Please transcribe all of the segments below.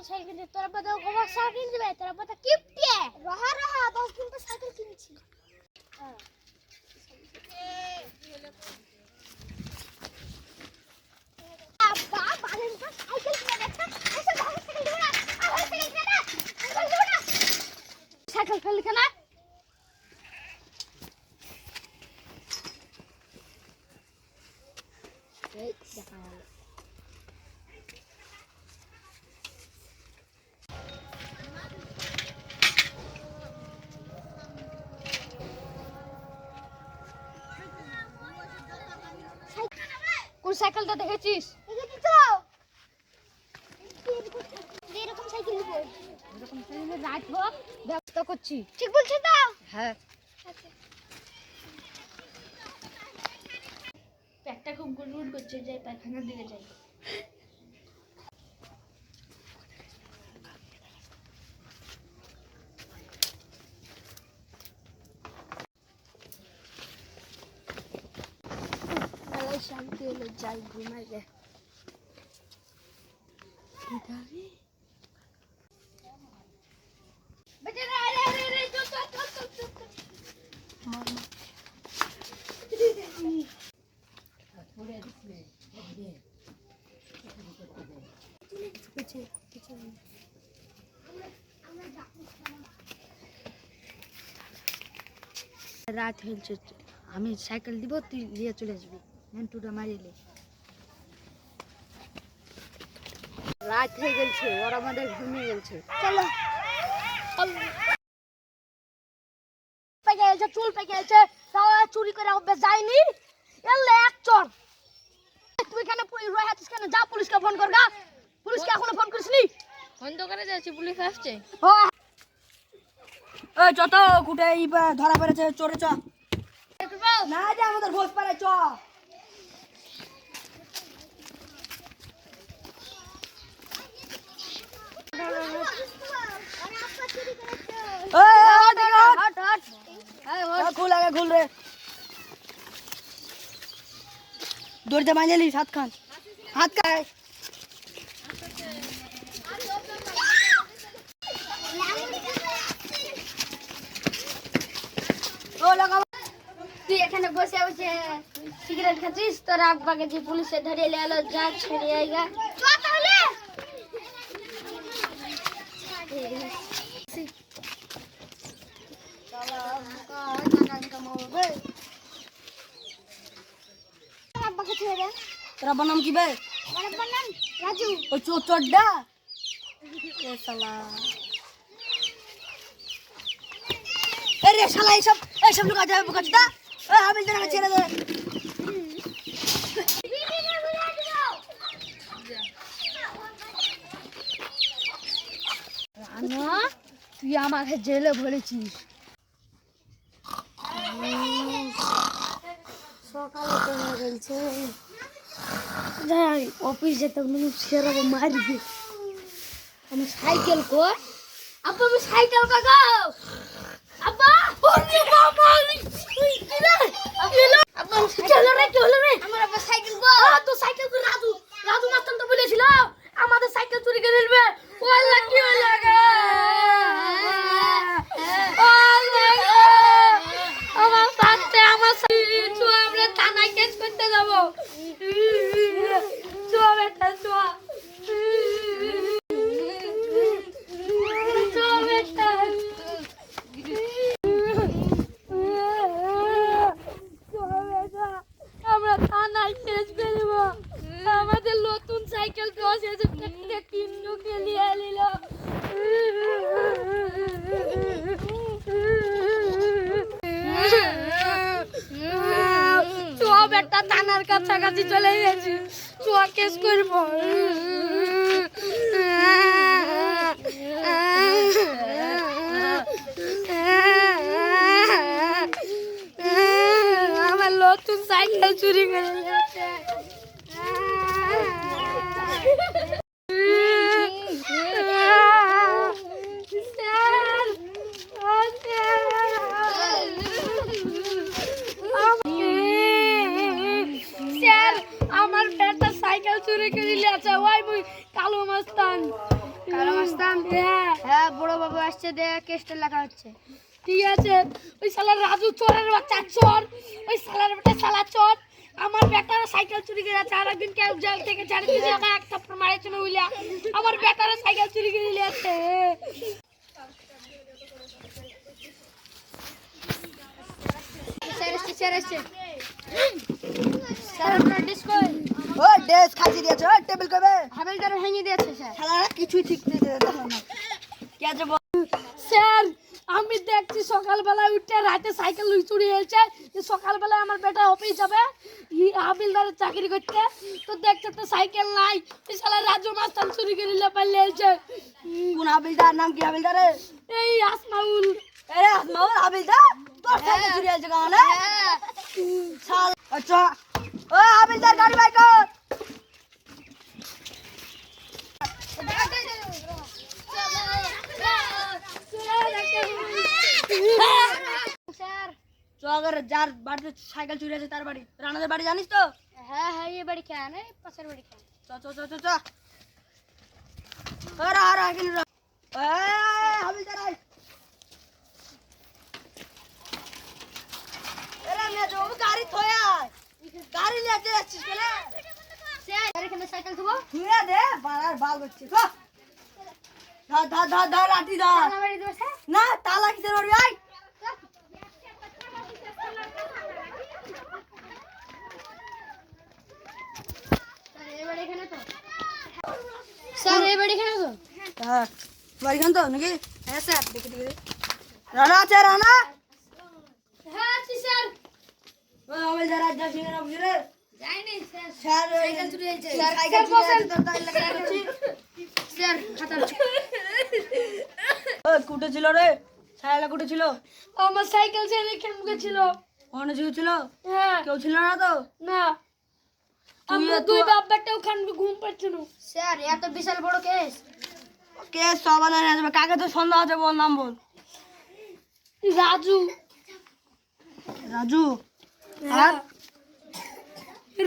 Cycle কিনতে তোরা বাদা গোবর সাইকেল দিবে তোরা বাদা কিপটে রহা রহা 10 দিন তো সাইকেল কিনছি আব্বা বালেন তো সাইকেল কিনে দেখতে এসে ভালো সাইকেল দিবে না আমার সাইকেল কিনে না সাইকেল দিবে না সাইকেল ফেলি কেন এই দেখা হলো কোন সাইকেলটা দেখেছিস দেখেছি তো এরকম সাইকেল নিব এরকম সাইকেল রাখবো ব্যবস্থা করছি ঠিক বলছিস তো হ্যাঁ আচ্ছা পেটটা খুব গুড়গুড় করছে যাই পায়খানার দিকে যাই শান্তি হলো যাই ঘুমাই রে রাত হয়েছে আমি সাইকেল দিব তুই নিয়ে চলে আসবি মেন্টুটা মারিলে রাত হয়ে গেছে ওরা আমাদের ঘুমিয়ে গেছে চলো চুল পেকে গেছে তাও চুরি করে অভ্যাস যায়নি এলে এক চর তুই কেন রয়ে আছিস কেন যা পুলিশকে ফোন কর গা পুলিশকে এখনো ফোন করিসনি ফোন তো করে যাচ্ছি পুলিশ আসছে এই যত কুটে ধরা পড়েছে চোরে চ না যে আমাদের ভোজ পারে চ খুল আগে খুল রে দৌড়তে বাঁধলি হাত খান হাত খায় তুই এখানে বসে বসে সিগারেট খাচ্ছিস তোর আব্বাকে যে পুলিশে ধরে এলো যা ছেড়ে আইগা চ তাহলে আব্বাকে ছেড়ে দে তোর আব্বার নাম কি বে আমার আব্বার নাম রাজু ওই চোরডা এ শালা আরে শালা এইসব লোক যাবে বুকাচটা আমি জানা ছেড়ে দে আনা তুই আমাকে জেলে ভরেছিস সকালে কেন বলছে যাই অফিস যেতে সেরকম মারবে আমি সাইকেল কর আব্বা আমি সাইকেল কাগাও আব্বা আব্বা আমার আব্বা সাইকেল কর তো সাইকেল কর রাজু রাজু মাস্টার তো বলেছিল আমাদের সাইকেল চুরি করে নিবে ওয়াল্লাহ কি হলো আমার সাথে আমার চো আমরা থানায় কেস করতে যাব চো বেটা চো চো বেটা আমরা থানায় কেস করব আমাদের নতুন সাইকেল 10,000 টাকা কিনো খেলিয়ে নিল বেটা থানার কাছাকাছি চলে গেছি চোয়া কেস করবো আমার নতুন সাইকেল চুরি করে নিয়েছে আমার বেটা সাইকেল চুরি করে নিয়েছে ওই কালো মাস্তান কালো মাস্তান হ্যাঁ বড় বাবু আসছে দে কেসটা লেখা হচ্ছে ঠিক আছে ওই শালা রাজু চোরের বাচ্চা চোর ওই শালার বেটা শালা চোর আমার বেটার সাইকেল চুরি করে আছে আর একদিন কেউ জেল থেকে ছাড়ি দিয়ে আমাকে এক থাপ্পড় মারেছে না বুঝলা আমার বেটার সাইকেল চুরি করে নিয়ে আছে স্যার আসছে স্যার আপনার ডিস্ক ও ডেস্ক খাইয়ে দিয়েছে ও টেবিল কবে হাবেলদার ভেঙে দিয়েছে স্যার শালারা কিছুই ঠিক নেই দেখো না কে আছে স্যার আমি দেখছি সকালবেলা উঠে রাতে সাইকেল চুরি হয়েছে সকালবেলা আমার বেটা অফিস যাবে হাবিলদারের চাকরি করতে তো দেখছে তো সাইকেল নাই শালা রাজু মাস্টার চুরি করে লেপাইছে কোন হাবিলদার নাম কি হাবিলদারের এই আসমাউল এই আসমাউল হাবিলদার তোর সাইকেল চুরি হয়েছে কারণে শাল আচ্ছা ও হাবিলদার গাড়ি বাইক কর স্যার চগর যার বাড়িতে সাইকেল চুরি আছে তার বাড়ি রানাদের বাড়ি জানিস তো হ্যাঁ হ্যাঁ এই বাড়ি খেয়ে এই পাশের বাড়ি খেয়ে চ চ চ চ চ আরে আরে এখানে হাবিলদার আয় এরা নিয়ে যাও গাড়ি থয়ে আয় গাড়ি নিয়ে যাচ্ছিস কেন স্যার এখানে সাইকেল দেবো ধুয়ে দে বাড়ার বাল হচ্ছে ধর ধর ধর ধর লাঠি ধর আমার বাড়ি দেবো স্যার না তালা কিসে মারবি আয় স্যার এই বাড়ি এখানে তো হ্যাঁ বাড়িখান তো নাকি হ্যাঁ স্যার দেখি দেখি রানা আছে রানা হ্যাঁ আছি স্যার ও আমি যারা যাচ্ছি না বুঝলে যাইনি স্যার স্যার সাইকেল চুরি হয়েছে স্যার সাইকেল চুরি হয়েছে তোর তাই লাগা করছি স্যার খাতা ও কুটে ছিল রে সাইকেল কুটে ছিল আমার সাইকেল ছেড়ে কেমন ছিল ওখানে ছিল হ্যাঁ কেউ ছিল না তো না আমরা দুই বাপ বেটা ওখানে ঘুম পাচ্ছে না স্যার এত বিশাল বড় কেস কেস সমাধান আসবে কাকে তো সন্দেহ আছে বল নাম বল রাজু রাজু আর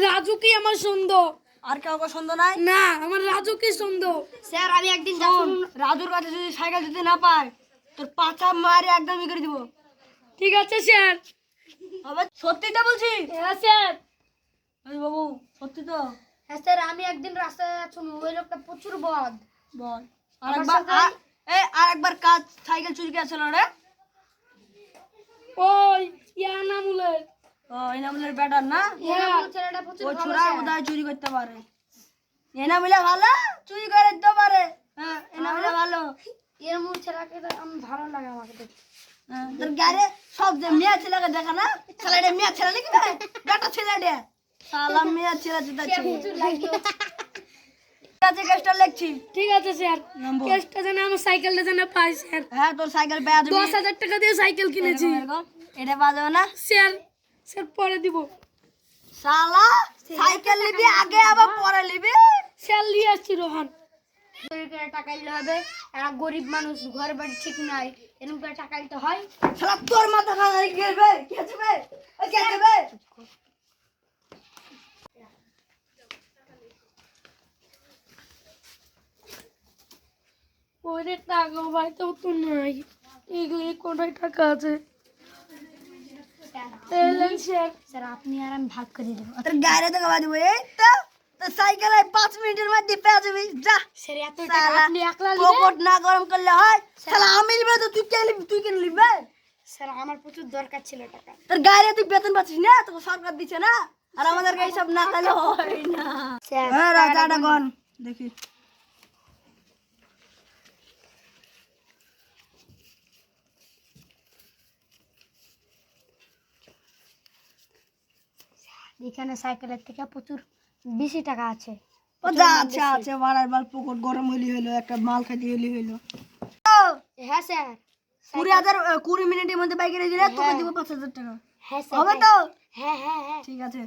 রাজু কি আমার সন্দেহ আর কাউকে সন্দেহ নাই না আমার রাজু কি সন্দেহ স্যার আমি একদিন শোন, রাজুর কাছে যদি সাইকেল যদি না পাই তোর পাকা মারে একদম ই করে দিব ঠিক আছে স্যার আবার সত্যি তো বলছি হ্যাঁ স্যার বাবু সত্যি তো হ্যাঁ স্যার আমি একদিন রাস্তায় যাচ্ছিলাম ওই লোকটা প্রচুর বদ বল আমার আরেকবার সাথে- আরেকবার কাজ সাইকেল চুরি করেছিল রে ওই ইয়ানামুলের ও ইয়ানামুলের ব্যাটার না ছেলেটা প্রচুর ও ভালো ছোড়া স্যার। বোধহয় চুরি করতে পারে ইয়ানামুলে ভালো চুরি করে দিতে পারে হ্যাঁ ইয়ানামুলে ভালো এর মূল ছেলেকে তো আমি ভালো লাগে আমাকে দেখতে হ্যাঁ, তোর গাড়ি সব যে মেয়ে ছেলেকে দেখা না ছেলেটা মেয়ে ছেলে নাকি ভাই বেটা ছেলেটা শালা মেয়ে ছেলে যেটা প্রচুর লাগে আছে কেসটা লিখছি ঠিক আছে স্যার কেসটা জানা আমার সাইকেলটা জানা পাই স্যার হ্যাঁ তোর সাইকেল পেয়ে যাবে 10,000 টাকা দিয়ে সাইকেল কিনেছি এটা পাওয়া যাবে না স্যার স্যার পরে দিব শালা সাইকেল নিবি আগে আবার পরে নিবি স্যার নিয়ে আসছি রোহান করে টাকা দিতে হবে এরা গরিব মানুষ ঘর বাড়ি ঠিক নাই এরকম করে টাকা দিতে হয় শালা তোর মাথা খারাপ হয়ে গেছে কি আছে বে ওই কি আছে বে ওরে টাকা ভাই তো নাই এগুলি কোথায় টাকা আছে স্যার আপনি আর আমি ভাগ করে দেবো তোর গাড়ি তো গাবা দিব এই তো তো সাইকেলে 5 মিনিটের মধ্যে পেয়ে যাবি যা স্যার এত টাকা শালা আপনি একলা পকেট না গরম করলে হয় শালা আমি নিবে তো তুই কেন নিবে স্যার আমার প্রচুর দরকার ছিল টাকা তোর গাড়ি তুই বেতন পাচ্ছিস না তোকে সরকার দিচ্ছে না আর আমাদেরকে এইসব না করলে হয় না স্যার হ্যাঁ রাজাটা গন দেখি এখানে সাইকেলের থেকে প্রচুর বেশি টাকা আছে ও যা আছে আছে বাড়ার বাল পকেট গরম হলি হলো একটা মাল খাইতে হলি হলো হ্যাঁ স্যার 20 মিনিটের মধ্যে বাইকে রেখে দিলে তোকে দিব 5,000 টাকা হ্যাঁ স্যার হবে তো হ্যাঁ হ্যাঁ হ্যাঁ ঠিক আছে